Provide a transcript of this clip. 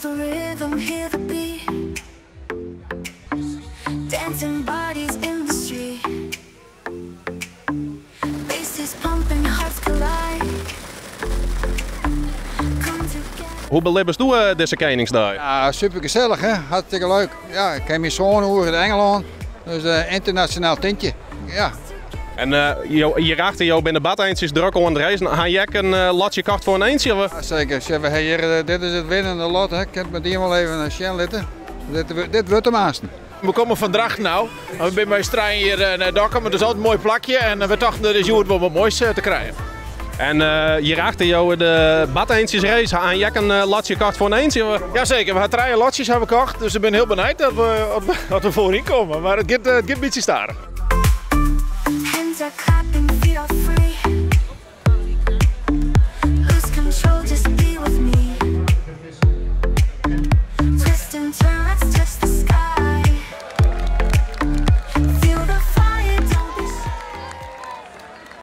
the rhythm, hear the beat. Dancing bodies in the street. Bass is pumping, hearts collide. Come together. Hoe belebbest du deze Koningsdag? Ja, super gezellig, hè? Hartstikke leuk. Ja, ik heb mijn zoon horen in Engeland, dus internationaal tintje. Ja. En hierachter jou binnen de bad eentjes druk aan het reizen. Ga jij een latje kaart voor een eentje? Ja, zeker. Ze hebben hier, dit is het winnende lot, hè? Ik heb met die wel even een Shell litten. Dit wordt de maasten. We komen van Dracht nou. We zijn bij Strijn hier naar Dokkum, maar dat is altijd een mooi plakje. En we dachten dat is wel wat moois te krijgen. En hierachter jou de bad eentjes race. Ga jij een latje kaart voor een eentje? Jazeker, we hebben 3 lotjes gekocht. Dus ik ben heel benieuwd dat we voorin komen. Maar het gaat een beetje staren.